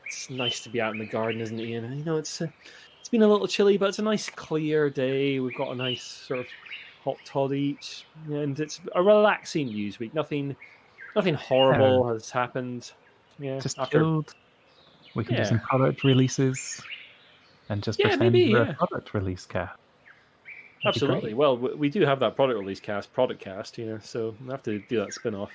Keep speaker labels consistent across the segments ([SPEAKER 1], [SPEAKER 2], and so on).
[SPEAKER 1] It's nice to be out in the garden, isn't it, Ian? You know, it's been a little chilly, but it's a nice clear day. We've got a nice sort of hot toddy each, and it's a relaxing news week. Nothing horrible has happened. Yeah,
[SPEAKER 2] Just
[SPEAKER 1] after
[SPEAKER 2] chilled. We can do some product releases and just pretend
[SPEAKER 1] maybe,
[SPEAKER 2] we're a product release cast.
[SPEAKER 1] Absolutely. Well, we do have that product release cast, product cast, so we have to do that spin-off.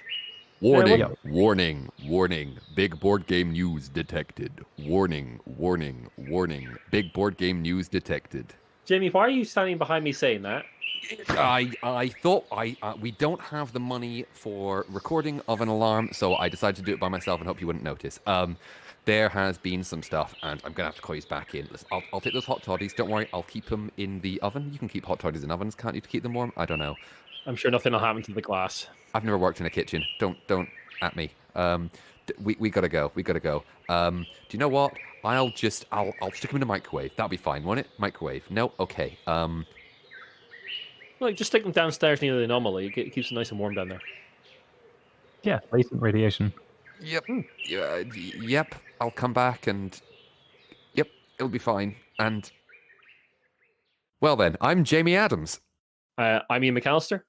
[SPEAKER 3] Warning, warning, warning. Big board game news detected. Warning, warning, warning. Big board game news detected.
[SPEAKER 1] Jamie, why are you standing behind me saying that?
[SPEAKER 3] I thought we don't have the money for recording of an alarm, so I decided to do it by myself and hope you wouldn't notice. There has been some stuff, and I'm going to have to call you back in. Listen, I'll take those hot toddies. Don't worry, I'll keep them in the oven. You can keep hot toddies in ovens, can't you, to keep them warm? I don't know.
[SPEAKER 1] I'm sure nothing will happen to the glass.
[SPEAKER 3] I've never worked in a kitchen. Don't at me. We gotta go. We gotta go. Do you know what? I'll stick them in the microwave. That'll be fine, won't it? Microwave. No, okay.
[SPEAKER 1] Look, just stick them downstairs near the anomaly. It keeps it nice and warm down there.
[SPEAKER 2] Yeah, latent radiation.
[SPEAKER 3] Yep. Yep. I'll come back and. Yep, it'll be fine. And. Well then, I'm Jamie Adams.
[SPEAKER 1] I'm Ian McAllister.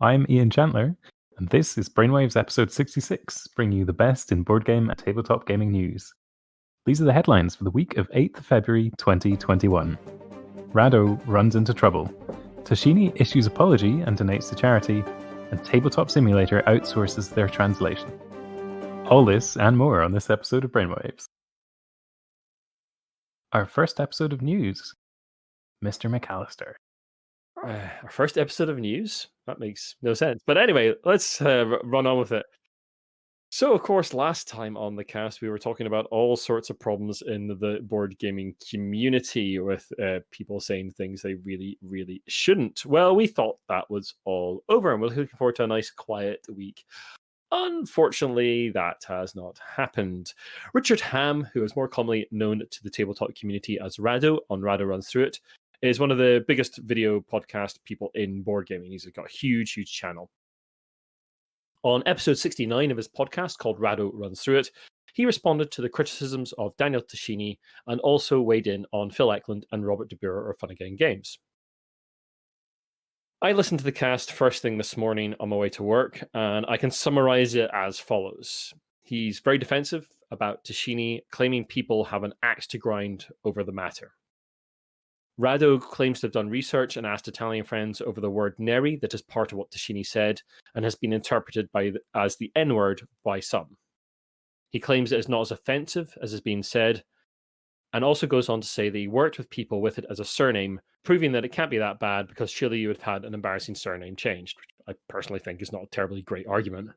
[SPEAKER 2] I'm Ian Chandler, and this is Brainwaves episode 66, bringing you the best in board game and tabletop gaming news. These are the headlines for the week of 8th February 2021. Radho runs into trouble. Tascini issues apology and donates to charity, and Tabletop Simulator outsources their translation. All this and more on this episode of Brainwaves. Our first episode of news, Mr. McAllister.
[SPEAKER 1] Our first episode of news? That makes no sense. But anyway, let's run on with it. So, of course, last time on the cast, we were talking about all sorts of problems in the board gaming community with people saying things they really, really shouldn't. Well, we thought that was all over, and we're looking forward to a nice, quiet week. Unfortunately, that has not happened. Richard Ham, who is more commonly known to the tabletop community as Radho on Radho Runs Through It, is one of the biggest video podcast people in board gaming. He's got a huge, huge channel. On episode 69 of his podcast called Radho Runs Through It, he responded to the criticisms of Daniel Tascini and also weighed in on Phil Eklund and Robert De Boer of Fun Again Games. I listened to the cast first thing this morning on my way to work, and I can summarize it as follows. He's very defensive about Tascini, claiming people have an axe to grind over the matter. Radho claims to have done research and asked Italian friends over the word neri that is part of what Tascini said and has been interpreted as the N-word by some. He claims it is not as offensive as is being said, and also goes on to say that he worked with people with it as a surname, proving that it can't be that bad because surely you would have had an embarrassing surname changed, which I personally think is not a terribly great argument.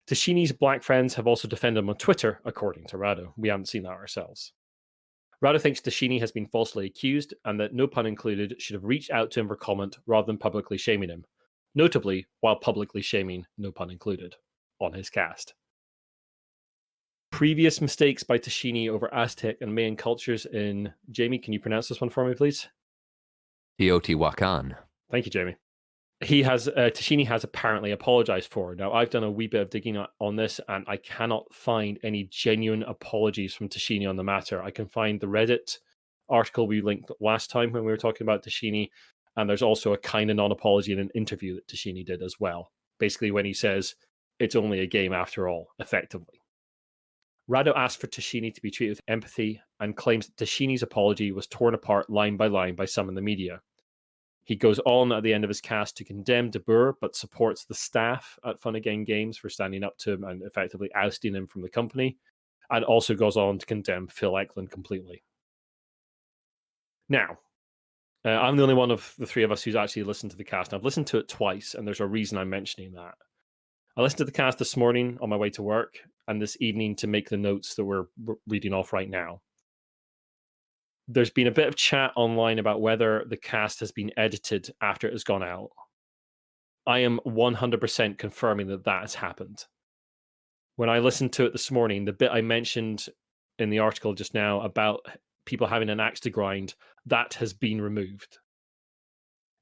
[SPEAKER 1] Tascini's black friends have also defended him on Twitter, according to Radho. We haven't seen that ourselves. Radho thinks Tascini has been falsely accused and that, no pun included, should have reached out to him for comment rather than publicly shaming him. Notably, while publicly shaming, no pun included, on his cast. Previous mistakes by Tascini over Aztec and Mayan cultures in... Jamie, can you pronounce this one for me, please?
[SPEAKER 3] Teotihuacan.
[SPEAKER 1] Thank you, Jamie. Tascini has apparently apologized for. Now, I've done a wee bit of digging on this, and I cannot find any genuine apologies from Tascini on the matter. I can find the Reddit article we linked last time when we were talking about Tascini, and there's also a kind of non-apology in an interview that Tascini did as well. Basically, when he says, it's only a game after all, effectively. Radho asked for Tascini to be treated with empathy and claims that Tascini's apology was torn apart line by line by some in the media. He goes on at the end of his cast to condemn De Boer, but supports the staff at Fun Again Games for standing up to him and effectively ousting him from the company, and also goes on to condemn Phil Eklund completely. Now, I'm the only one of the three of us who's actually listened to the cast. I've listened to it twice, and there's a reason I'm mentioning that. I listened to the cast this morning on my way to work, and this evening to make the notes that we're reading off right now. There's been a bit of chat online about whether the cast has been edited after it has gone out. I am 100% confirming that has happened. When I listened to it this morning, the bit I mentioned in the article just now about people having an axe to grind, that has been removed.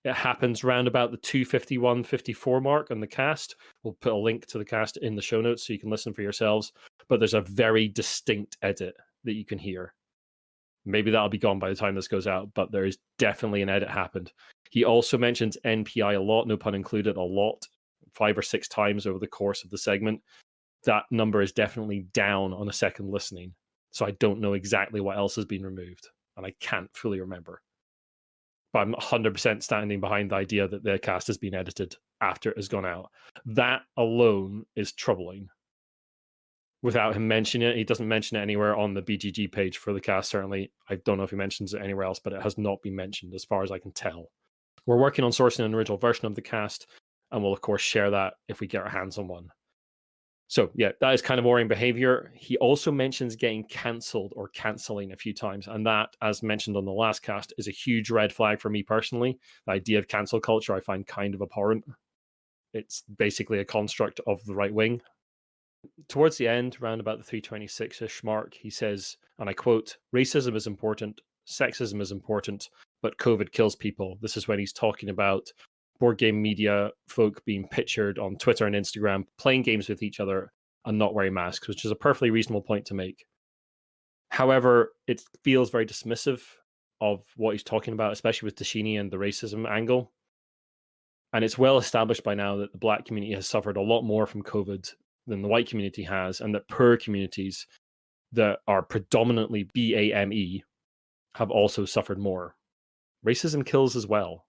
[SPEAKER 1] It happens round about the 2:51-54 mark on the cast. We'll put a link to the cast in the show notes so you can listen for yourselves. but there's a very distinct edit that you can hear. Maybe that'll be gone by the time this goes out, but there is definitely an edit happened. He also mentions NPI a lot, no pun included, a lot, 5 or 6 times over the course of the segment. That number is definitely down on a second listening. So I don't know exactly what else has been removed, and I can't fully remember. But I'm 100% standing behind the idea that the cast has been edited after it has gone out. That alone is troubling. Without him mentioning it, he doesn't mention it anywhere on the BGG page for the cast, certainly. I don't know if he mentions it anywhere else, but it has not been mentioned as far as I can tell. We're working on sourcing an original version of the cast, and we'll, of course, share that if we get our hands on one. So, yeah, that is kind of worrying behavior. He also mentions getting cancelled or cancelling a few times, and that, as mentioned on the last cast, is a huge red flag for me personally. The idea of cancel culture I find kind of abhorrent. It's basically a construct of the right wing. Towards the end, around about the 326-ish mark, he says, and I quote, "Racism is important, sexism is important, but COVID kills people." This is when he's talking about board game media folk being pictured on Twitter and Instagram, playing games with each other and not wearing masks, which is a perfectly reasonable point to make. However, it feels very dismissive of what he's talking about, especially with Tascini and the racism angle. And it's well established by now that the Black community has suffered a lot more from COVID than the white community has, and that poor communities that are predominantly BAME have also suffered more. Racism kills as well.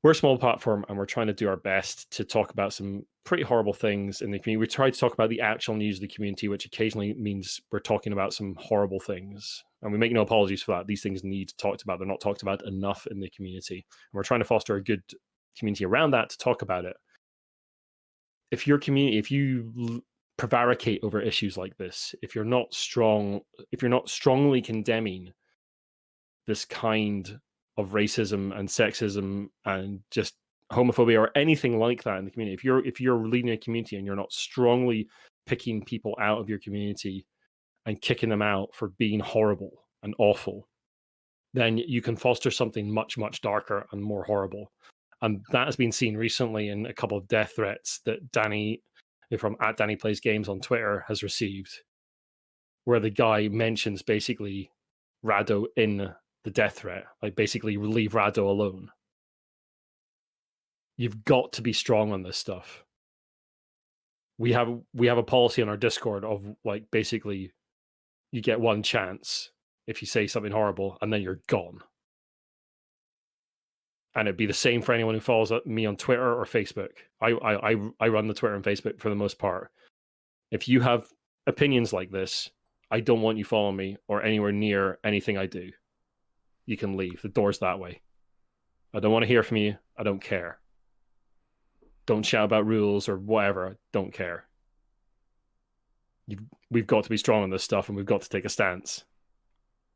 [SPEAKER 1] We're a small platform, and we're trying to do our best to talk about some pretty horrible things in the community. We try to talk about the actual news of the community, which occasionally means we're talking about some horrible things. And we make no apologies for that. These things need talked about. They're not talked about enough in the community. And we're trying to foster a good community around that to talk about it. If your community, if you prevaricate over issues like this, if you're not strongly condemning this kind of racism and sexism and just homophobia or anything like that in the community, if you're leading a community and you're not strongly picking people out of your community and kicking them out for being horrible and awful, then you can foster something much, much darker and more horrible. And that has been seen recently in a couple of death threats that Danny from @DannyPlaysGames on Twitter has received, where the guy mentions basically Radho in the death threat, like basically leave Radho alone. You've got to be strong on this stuff. We have a policy on our Discord of like basically you get one chance if you say something horrible and then you're gone. And it'd be the same for anyone who follows me on Twitter or Facebook. I run the Twitter and Facebook for the most part. If you have opinions like this, I don't want you following me or anywhere near anything I do. You can leave. The door's that way. I don't want to hear from you. I don't care. Don't shout about rules or whatever. I don't care. We've got to be strong on this stuff, and we've got to take a stance.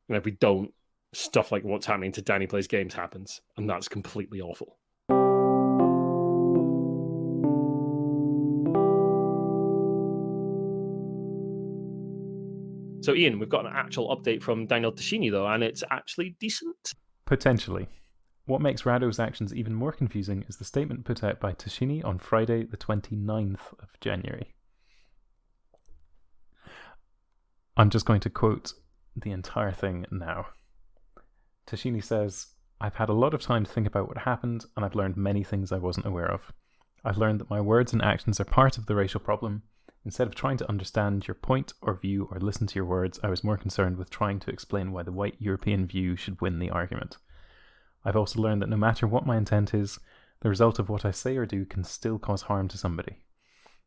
[SPEAKER 1] And if we don't, stuff like what's happening to Danny Plays Games happens, and that's completely awful. So, Ian, we've got an actual update from Daniel Tascini, though, and it's actually decent.
[SPEAKER 2] Potentially. What makes Radho's actions even more confusing is the statement put out by Tascini on Friday, the 29th of January. I'm just going to quote the entire thing now. Tascini says, "I've had a lot of time to think about what happened, and I've learned many things I wasn't aware of. I've learned that my words and actions are part of the racial problem. Instead of trying to understand your point or view or listen to your words, I was more concerned with trying to explain why the white European view should win the argument. I've also learned that no matter what my intent is, the result of what I say or do can still cause harm to somebody.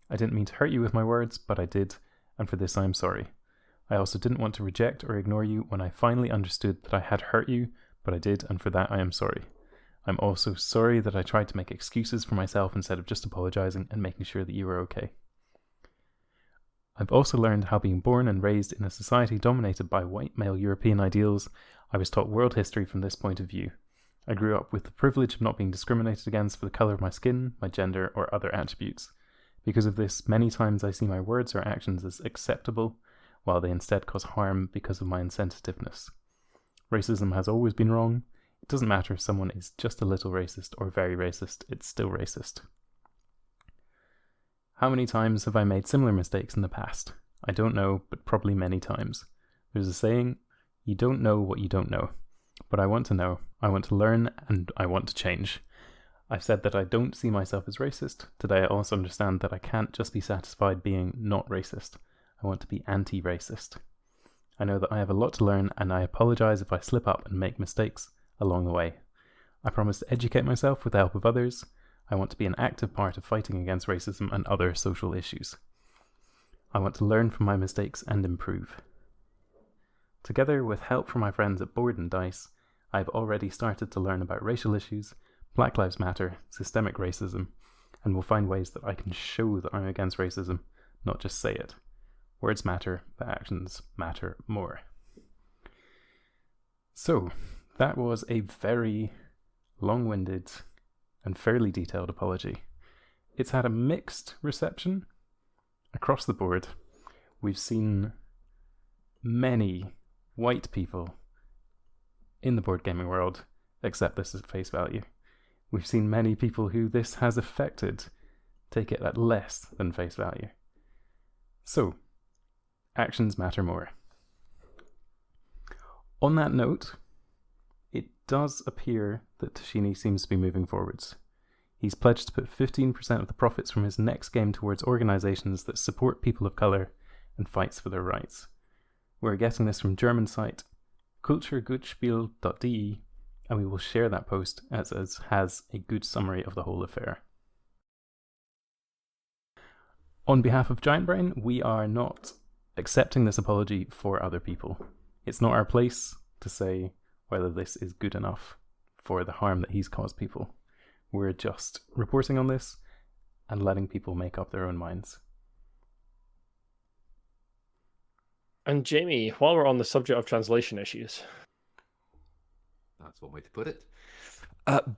[SPEAKER 2] I didn't mean to hurt you with my words, but I did, and for this I am sorry. I also didn't want to reject or ignore you when I finally understood that I had hurt you, but I did, and for that I am sorry. I'm also sorry that I tried to make excuses for myself instead of just apologizing and making sure that you were okay. I've also learned how, being born and raised in a society dominated by white male European ideals, I was taught world history from this point of view. I grew up with the privilege of not being discriminated against for the colour of my skin, my gender, or other attributes. Because of this, many times I see my words or actions as acceptable, while they instead cause harm because of my insensitiveness. Racism has always been wrong. It doesn't matter if someone is just a little racist or very racist, it's still racist. How many times have I made similar mistakes in the past? I don't know, but probably many times. There's a saying, you don't know what you don't know. But I want to know, I want to learn, and I want to change. I've said that I don't see myself as racist. Today I also understand that I can't just be satisfied being not racist. I want to be anti-racist. I know that I have a lot to learn, and I apologise if I slip up and make mistakes along the way. I promise to educate myself with the help of others. I want to be an active part of fighting against racism and other social issues. I want to learn from my mistakes and improve. Together with help from my friends at Board and Dice, I've already started to learn about racial issues, Black Lives Matter, systemic racism, and will find ways that I can show that I'm against racism, not just say it. Words matter, but actions matter more. So, that was a very long-winded and fairly detailed apology. It's had a mixed reception across the board. We've seen many white people in the board gaming world accept this at face value. We've seen many people who this has affected take it at less than face value. So, actions matter more. On that note, it does appear that Tascini seems to be moving forwards. He's pledged to put 15% of the profits from his next game towards organisations that support people of colour and fights for their rights. We're getting this from German site kulturgutspiel.de, and we will share that post as it has a good summary of the whole affair. On behalf of Giant Brain, we are not accepting this apology for other people. It's not our place to say whether this is good enough for the harm that he's caused people. We're just reporting on this and letting people make up their own minds.
[SPEAKER 1] And Jamie, while we're on the subject of translation issues,
[SPEAKER 3] that's one way to put it.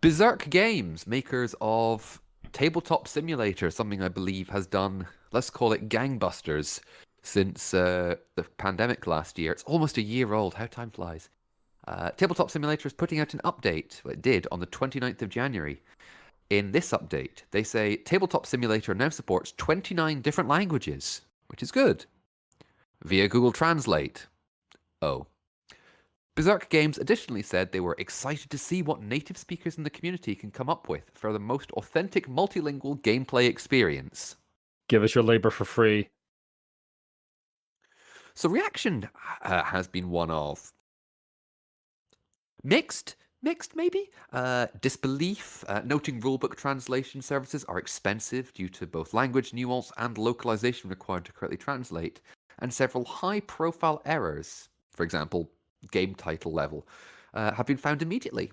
[SPEAKER 3] Berserk Games, makers of Tabletop Simulator, something I believe has done, let's call it gangbusters, since the pandemic last year. It's almost a year old. How time flies. Tabletop Simulator is putting out an update. Well, it did on the 29th of January. In this update, they say Tabletop Simulator now supports 29 different languages, which is good, via Google Translate. Oh. Berserk Games additionally said they were excited to see what native speakers in the community can come up with for the most authentic multilingual gameplay experience.
[SPEAKER 1] give us your labor for free.
[SPEAKER 3] So reaction has been one of mixed maybe? Disbelief, noting rulebook translation services are expensive due to both language nuance and localization required to correctly translate, and several high-profile errors, for example, game title level, have been found immediately.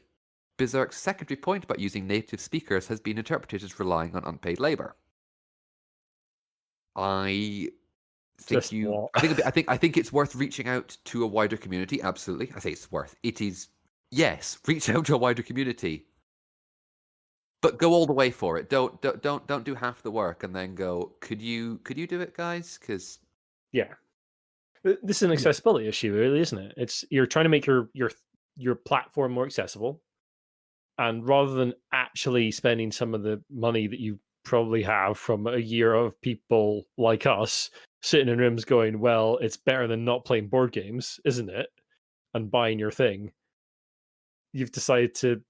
[SPEAKER 3] Berserk's secondary point about using native speakers has been interpreted as relying on unpaid labor. I think I think it's worth reaching out to a wider community. Absolutely, I think it's worth. It is. Yes, reach out to a wider community, but go all the way for it. Don't do half the work and then go. Could you do it, guys? Because
[SPEAKER 1] yeah, this is an accessibility issue, really, isn't it? It's you're trying to make your platform more accessible, and rather than actually spending some of the money that you probably have from a year of people like us sitting in rooms going, well, it's better than not playing board games, isn't it? And buying your thing. You've decided to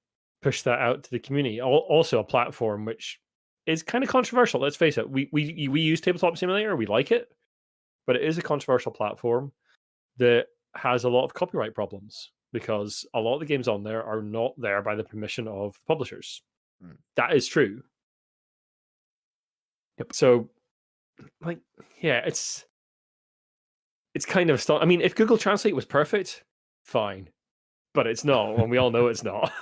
[SPEAKER 1] push that out to the community. Also a platform which is kind of controversial. Let's face it. We use Tabletop Simulator. We like it, but it is a controversial platform that has a lot of copyright problems because a lot of the games on there are not there by the permission of publishers. That is true.
[SPEAKER 2] Yep.
[SPEAKER 1] So, like, yeah, it's kind of I mean, if Google Translate was perfect, fine. But it's not, and we all know it's not.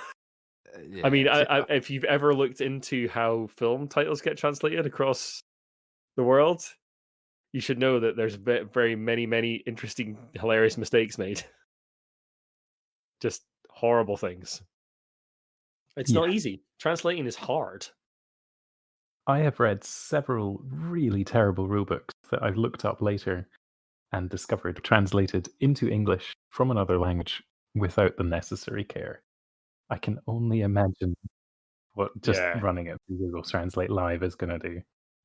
[SPEAKER 3] yeah,
[SPEAKER 1] I mean, if you've ever looked into how film titles get translated across the world, you should know that there's very many interesting, hilarious mistakes made. Just horrible things. It's not easy. Translating is hard.
[SPEAKER 2] I have read several really terrible rulebooks that I've looked up later and discovered translated into English from another language without the necessary care. I can only imagine what just running it through Google Translate Live is going to do.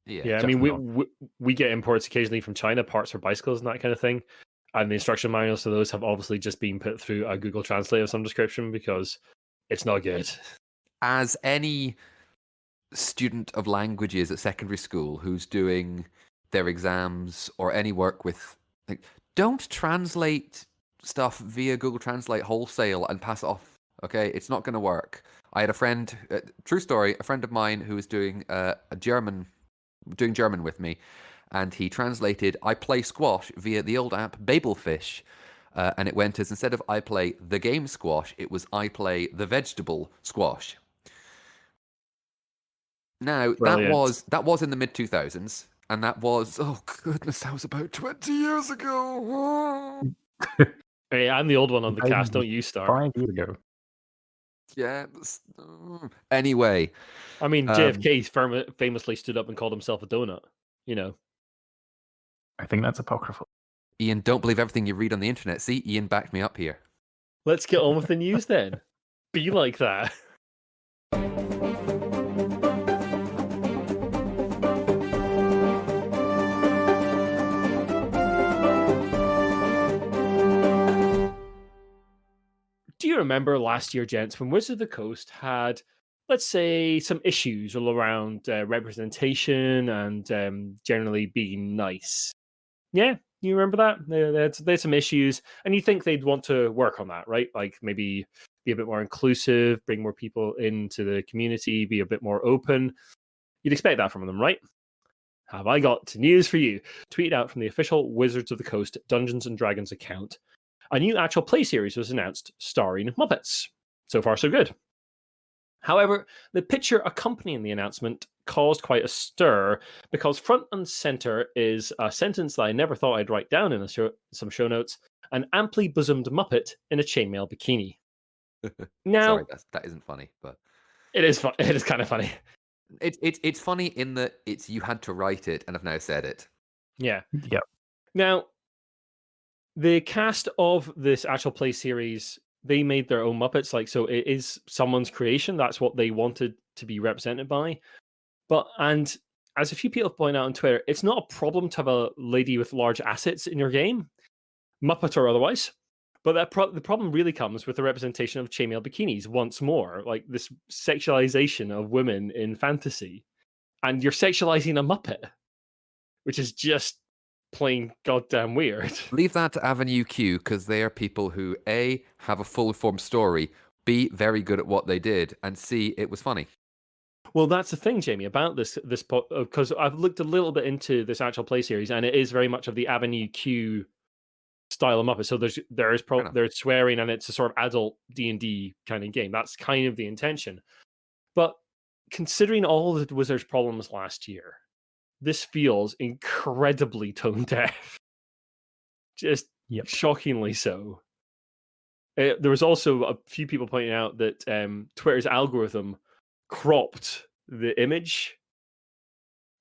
[SPEAKER 1] Yeah, I mean, we get imports occasionally from China, parts for bicycles and that kind of thing. And the instruction manuals to those have obviously just been put through a Google Translate of some description because it's not good.
[SPEAKER 3] As any student of languages at secondary school who's doing their exams or any work with, like, don't translate stuff via Google Translate wholesale and pass it off. Okay, it's not going to work. I had a friend, true story, a friend of mine who was doing German with me, and he translated "I play squash" via the old app Babelfish. And it went as, instead of "I play the game squash," it was "I play the vegetable squash." Now,
[SPEAKER 1] Brilliant.
[SPEAKER 3] that was in the mid-2000s, and that was, oh goodness, that was about 20 years ago.
[SPEAKER 1] Hey, I'm the old one on the cast, don't you start?
[SPEAKER 2] 5 years ago.
[SPEAKER 3] Yeah. Anyway.
[SPEAKER 1] I mean, JFK famously stood up and called himself a donut, you know.
[SPEAKER 2] I think that's apocryphal.
[SPEAKER 3] Ian, don't believe everything you read on the internet. See, Ian backed me up here.
[SPEAKER 1] Let's get on with the news then. Be like that. Do you remember last year, gents, when Wizards of the Coast had, let's say, some issues all around representation and generally being nice? Yeah, you remember that? They had some issues, and you think they'd want to work on that, right? Like maybe be a bit more inclusive, bring more people into the community, be a bit more open. You'd expect that from them, right? Have I got news for you? Tweeted out from the official Wizards of the Coast Dungeons and Dragons account. A new actual play series was announced starring Muppets. So far, so good. However, the picture accompanying the announcement caused quite a stir because front and center is a sentence that I never thought I'd write down in some show notes: an amply bosomed Muppet in a chainmail bikini. Now,
[SPEAKER 3] sorry, that isn't funny, but
[SPEAKER 1] it is fun. It is kind of funny.
[SPEAKER 3] It's funny in that you had to write it, and I've now said it.
[SPEAKER 1] Yeah.
[SPEAKER 2] Yep.
[SPEAKER 1] Now, the cast of this actual play series, they made their own Muppets. Like, so it is someone's creation. That's what they wanted to be represented by. And as a few people point out on Twitter, it's not a problem to have a lady with large assets in your game, Muppet or otherwise. But the problem really comes with the representation of chainmail bikinis once more, like this sexualization of women in fantasy. And you're sexualizing a Muppet, which is just plain goddamn weird.
[SPEAKER 3] Leave that to Avenue Q, because they are people who, A, have a full-formed story, B, very good at what they did, and C, it was funny.
[SPEAKER 1] Well, that's the thing, Jamie, about this because I've looked a little bit into this actual play series, and it is very much of the Avenue Q style of Muppet. So there's swearing, and it's a sort of adult D&D kind of game. That's kind of the intention. But considering all the Wizards' problems last year, this feels incredibly tone deaf. Just shockingly so. There was also a few people pointing out that Twitter's algorithm cropped the image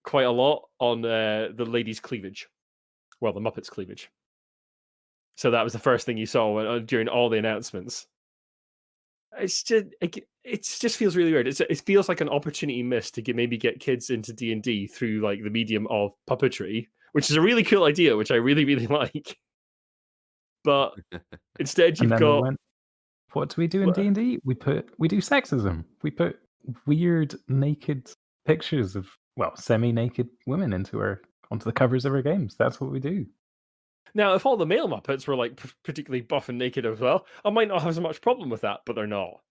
[SPEAKER 1] quite a lot on the lady's cleavage. Well, the Muppets' cleavage. So that was the first thing you saw during all the announcements. It just feels really weird. It feels like an opportunity missed to maybe get kids into D&D through like the medium of puppetry, which is a really cool idea, which I really, really like. But instead, you've got...
[SPEAKER 2] what do we do in D&D? We do sexism. We put weird naked pictures of, semi-naked women onto the covers of our games. That's what we do.
[SPEAKER 1] Now, if all the male Muppets were like particularly buff and naked as well, I might not have so much problem with that, but they're not.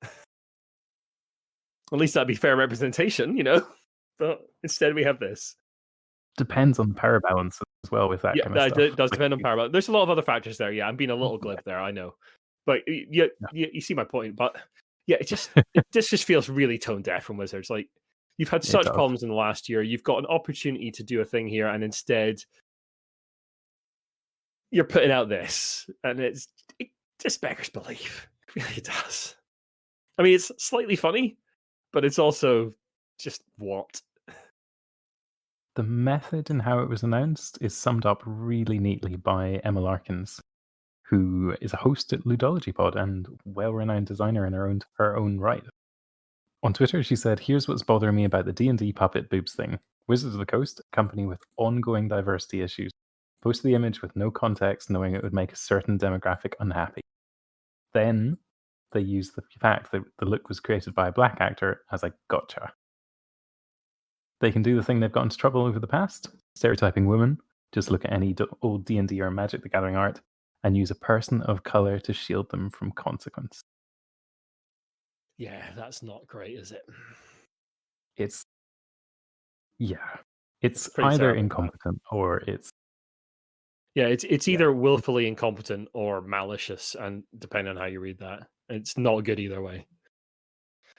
[SPEAKER 1] At least that'd be fair representation, you know? But instead we have this.
[SPEAKER 2] Depends on the power balance as well with that kind of stuff.
[SPEAKER 1] It does depend on power balance. There's a lot of other factors there. Yeah, I'm being a little glib there, I know. But you see my point. But yeah, it just feels really tone deaf from Wizards. Like, you've had such problems in the last year. You've got an opportunity to do a thing here, and instead you're putting out this, and it just beggars belief. It really does. I mean, it's slightly funny, but it's also just what?
[SPEAKER 2] The method and how it was announced is summed up really neatly by Emma Larkins, who is a host at Ludology Pod and well-renowned designer in her own right. On Twitter, she said, "Here's what's bothering me about the D&D puppet boobs thing. Wizards of the Coast, a company with ongoing diversity issues, posted the image with no context, knowing it would make a certain demographic unhappy. Then they used the fact that the look was created by a black actor as a gotcha. They can do the thing they've got into trouble over the past, stereotyping women. Just look at any old D&D or Magic the Gathering art and use a person of color to shield them from consequence.
[SPEAKER 1] Yeah, that's not great, is it?
[SPEAKER 2] It's
[SPEAKER 1] pretty
[SPEAKER 2] either
[SPEAKER 1] terrible,
[SPEAKER 2] incompetent or it's
[SPEAKER 1] Yeah, it's either willfully incompetent or malicious, and depending on how you read that, it's not good either way.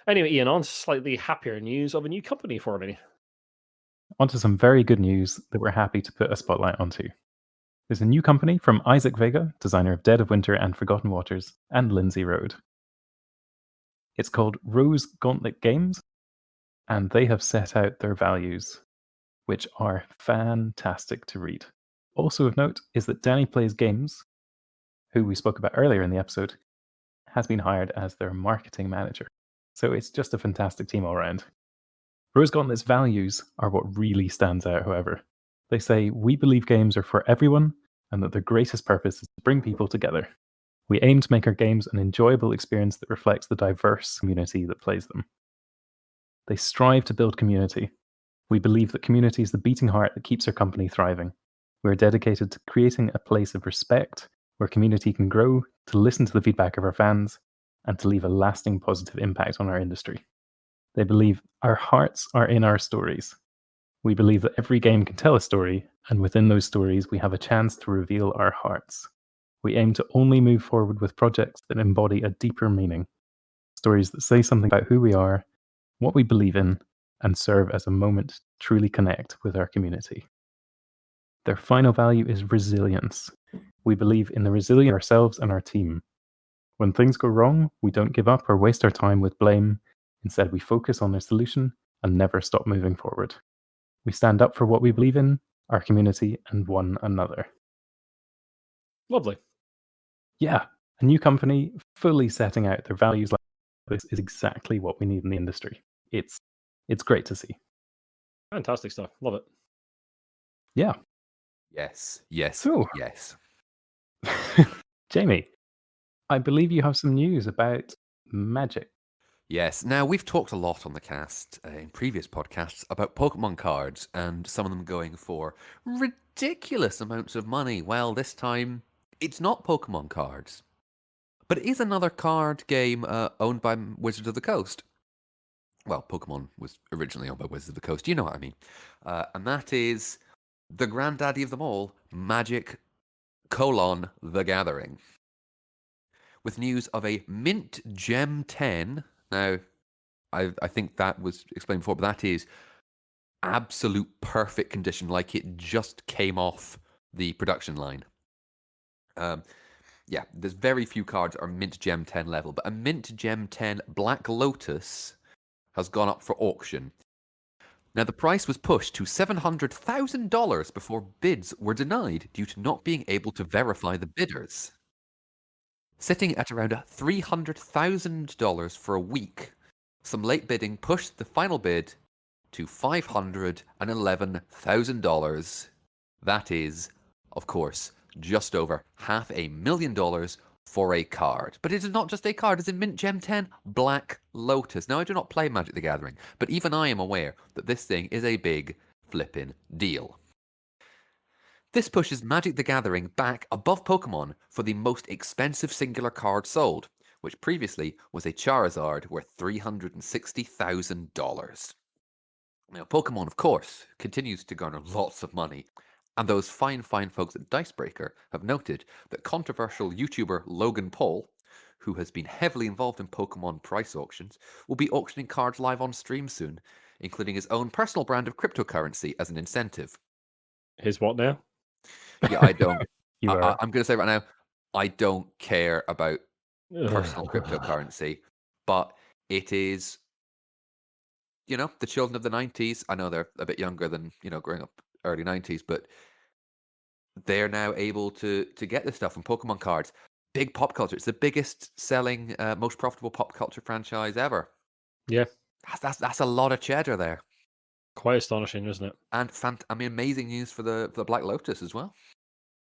[SPEAKER 1] Anyway, Ian, on to slightly happier news of a new company for me.
[SPEAKER 2] onto some very good news that we're happy to put a spotlight onto. There's a new company from Isaac Vega, designer of Dead of Winter and Forgotten Waters, and Lindsay Road. It's called Rose Gauntlet Games, and they have set out their values, which are fantastic to read. Also of note is that Danny Plays Games, who we spoke about earlier in the episode, has been hired as their marketing manager. So it's just a fantastic team all around. Rose Gauntlet's values are what really stands out, however. They say, "We believe games are for everyone, and that their greatest purpose is to bring people together. We aim to make our games an enjoyable experience that reflects the diverse community that plays them." They strive to build community. "We believe that community is the beating heart that keeps our company thriving. We are dedicated to creating a place of respect where community can grow, to listen to the feedback of our fans, and to leave a lasting positive impact on our industry." They believe our hearts are in our stories. "We believe that every game can tell a story, and within those stories we have a chance to reveal our hearts. We aim to only move forward with projects that embody a deeper meaning. Stories that say something about who we are, what we believe in, and serve as a moment to truly connect with our community." Their final value is resilience. "We believe in the resilience of ourselves and our team. When things go wrong, we don't give up or waste our time with blame. Instead, we focus on their solution and never stop moving forward. We stand up for what we believe in, our community, and one another."
[SPEAKER 1] Lovely.
[SPEAKER 2] Yeah, a new company fully setting out their values like this is exactly what we need in the industry. It's great to see.
[SPEAKER 1] Fantastic stuff. Love it.
[SPEAKER 2] Yeah.
[SPEAKER 3] Yes, yes,
[SPEAKER 2] So,
[SPEAKER 3] yes.
[SPEAKER 2] Jamie, I believe you have some news about Magic.
[SPEAKER 3] Yes. Now, we've talked a lot on the cast in previous podcasts about Pokemon cards and some of them going for ridiculous amounts of money. Well, this time it's not Pokemon cards, but it is another card game owned by Wizards of the Coast. Well, Pokemon was originally owned by Wizards of the Coast. You know what I mean. And that is the granddaddy of them all, Magic: The Gathering. With news of a Mint Gem 10. Now, I think that was explained before, but that is absolute perfect condition, like it just came off the production line. Yeah, there's very few cards that are Mint Gem 10 level, but a Mint Gem 10 Black Lotus has gone up for auction. Now, the price was pushed to $700,000 before bids were denied due to not being able to verify the bidders. Sitting at around $300,000 for a week, some late bidding pushed the final bid to $511,000. That is, of course, just over $500,000 for a card. But it is not just a card, it's in Mint Gem 10 Black Lotus. Now, I do not play Magic the Gathering, but even I am aware that this thing is a big flippin' deal. This pushes Magic the Gathering back above Pokemon for the most expensive singular card sold, which previously was a Charizard worth $360,000. Now, Pokemon, of course, continues to garner lots of money, and those fine folks at Dicebreaker have noted that controversial YouTuber Logan Paul, who has been heavily involved in Pokemon price auctions, will be auctioning cards live on stream soon, including his own personal brand of cryptocurrency as an incentive.
[SPEAKER 1] His what now?
[SPEAKER 3] Yeah, I don't.
[SPEAKER 2] You are.
[SPEAKER 3] I'm going to say right now, I don't care about personal cryptocurrency, but it is, the children of the 90s. I know they're a bit younger than, growing up early 90s, but they're now able to get this stuff from Pokemon cards. Big pop culture. It's the biggest selling, most profitable pop culture franchise ever.
[SPEAKER 1] Yeah.
[SPEAKER 3] That's a lot of cheddar there.
[SPEAKER 1] Quite astonishing, isn't it?
[SPEAKER 3] And amazing news for the Black Lotus as well.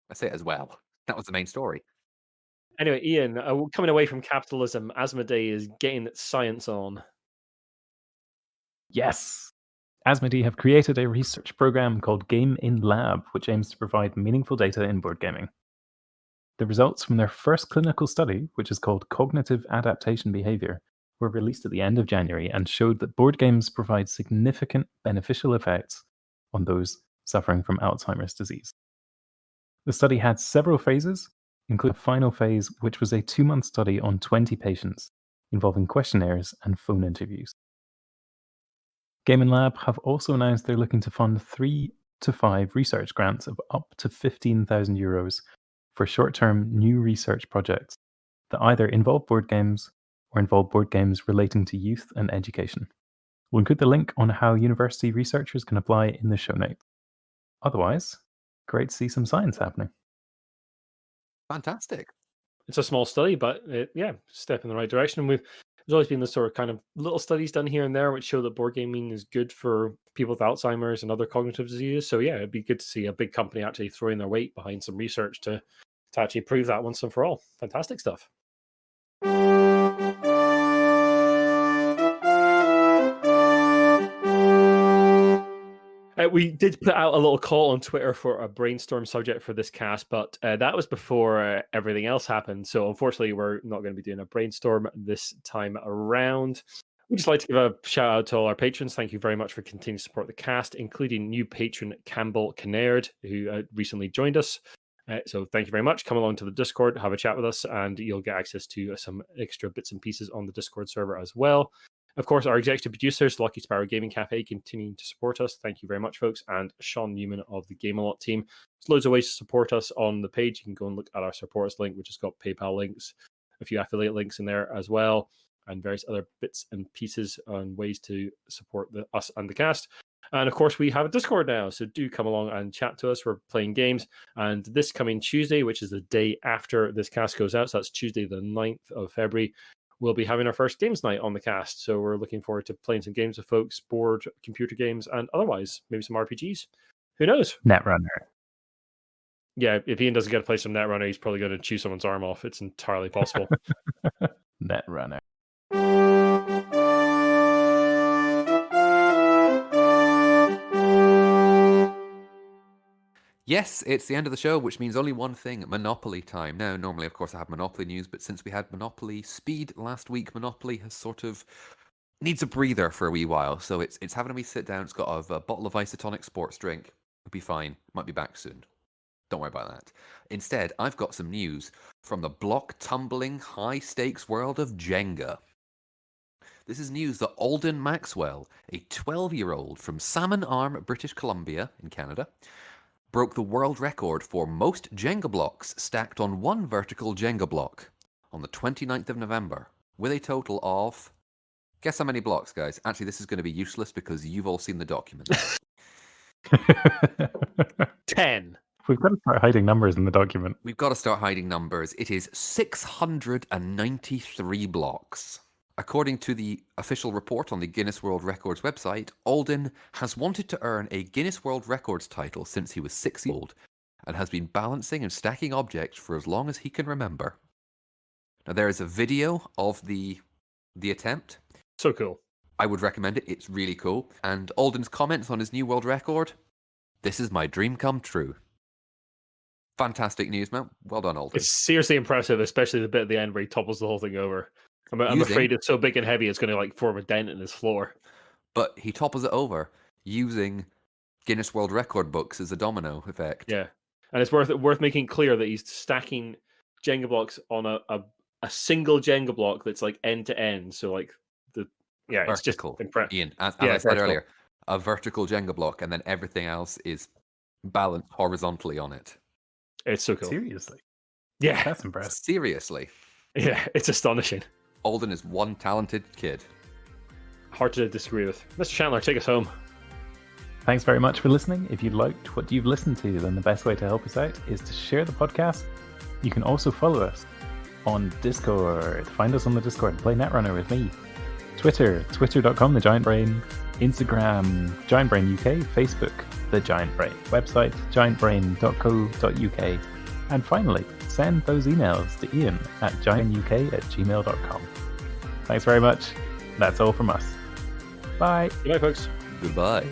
[SPEAKER 3] I say it as well. That was the main story.
[SPEAKER 1] Anyway, Ian, coming away from capitalism, Asmodee is getting its science on.
[SPEAKER 2] Yes! Asmodee have created a research program called Game in Lab, which aims to provide meaningful data in board gaming. The results from their first clinical study, which is called Cognitive Adaptation Behavior, were released at the end of January and showed that board games provide significant beneficial effects on those suffering from Alzheimer's disease. The study had several phases, including the final phase, which was a 2-month study on 20 patients, involving questionnaires and phone interviews. Game & Lab have also announced they're looking to fund 3 to 5 research grants of up to €15,000 for short-term new research projects that either involve board games or involve board games relating to youth and education. We'll include the link on how university researchers can apply in the show notes. Otherwise, great to see some science happening.
[SPEAKER 3] Fantastic.
[SPEAKER 1] It's a small study, but step in the right direction. There's always been this sort of kind of little studies done here and there which show that board gaming is good for people with Alzheimer's and other cognitive diseases. So yeah, it'd be good to see a big company actually throwing their weight behind some research to actually prove that once and for all. Fantastic stuff. We did put out a little call on Twitter for a brainstorm subject for this cast, but that was before everything else happened. So unfortunately, we're not going to be doing a brainstorm this time around. We'd just like to give a shout out to all our patrons. Thank you very much for continuing to support the cast, including new patron Campbell Kinnaird, who recently joined us. So thank you very much. Come along to the Discord, have a chat with us, and you'll get access to some extra bits and pieces on the Discord server as well. Of course, our executive producers, Lucky Sparrow Gaming Cafe, continuing to support us. Thank you very much, folks. And Shaun Newan of the game-a-lot team. There's loads of ways to support us on the page. You can go and look at our support us link, which has got PayPal links, a few affiliate links in there as well, and various other bits and pieces on ways to support us and the cast. And of course, we have a Discord now, so do come along and chat to us. We're playing games. And this coming Tuesday, which is the day after this cast goes out, so that's Tuesday the 9th of February, we'll be having our first games night on the cast. So we're looking forward to playing some games with folks, board, computer games, and otherwise, maybe some RPGs. Who knows?
[SPEAKER 2] Netrunner.
[SPEAKER 1] Yeah, if Ian doesn't get to play some Netrunner, he's probably going to chew someone's arm off. It's entirely possible.
[SPEAKER 2] Netrunner.
[SPEAKER 3] Yes, it's the end of the show, which means only one thing, Monopoly time. Now, normally, of course, I have Monopoly news, but since we had Monopoly Speed last week, Monopoly has sort of needs a breather for a wee while. So it's having me sit down. It's got a bottle of isotonic sports drink. It'll be fine. Might be back soon. Don't worry about that. Instead, I've got some news from the block-tumbling, high-stakes world of Jenga. This is news that Alden Maxwell, a 12-year-old from Salmon Arm, British Columbia in Canada, broke the world record for most Jenga blocks stacked on one vertical Jenga block on the 29th of November, with a total of... Guess how many blocks, guys? Actually, this is going to be useless because you've all seen the document.
[SPEAKER 1] 10.
[SPEAKER 2] We've got to start hiding numbers in the document.
[SPEAKER 3] We've got to start hiding numbers. It is 693 blocks. According to the official report on the Guinness World Records website, Alden has wanted to earn a Guinness World Records title since he was 6 years old and has been balancing and stacking objects for as long as he can remember. Now, there is a video of the attempt.
[SPEAKER 1] So cool.
[SPEAKER 3] I would recommend it. It's really cool. And Alden's comments on his new world record, "This is my dream come true." Fantastic news, man. Well done, Alden.
[SPEAKER 1] It's seriously impressive, especially the bit at the end where he topples the whole thing over. I'm afraid it's so big and heavy, it's going to form a dent in his floor.
[SPEAKER 3] But he topples it over using Guinness World Record books as a domino effect.
[SPEAKER 1] Yeah, and it's worth making clear that he's stacking Jenga blocks on a single Jenga block that's end to end. So it's just impressive.
[SPEAKER 3] Ian, as I said earlier, a vertical Jenga block, and then everything else is balanced horizontally on it.
[SPEAKER 1] It's so cool.
[SPEAKER 2] Seriously?
[SPEAKER 1] Yeah,
[SPEAKER 2] that's impressive.
[SPEAKER 3] Seriously.
[SPEAKER 1] Yeah, it's astonishing.
[SPEAKER 3] Alden is one talented kid.
[SPEAKER 1] Hard to disagree with. Mr. Chandler, take us home.
[SPEAKER 2] Thanks very much for listening. If you liked what you've listened to, then the best way to help us out is to share the podcast. You can also follow us on Discord. Find us on the Discord. Play Netrunner with me. Twitter, twitter.com, thegiantbrain. Instagram, Giant Brain UK, Facebook, The Giant Brain, website, giantbrain.co.uk, and finally, send those emails to Iain at giantuk@gmail.com. Thanks very much. That's all from us. Bye.
[SPEAKER 1] Good night, folks.
[SPEAKER 3] Goodbye.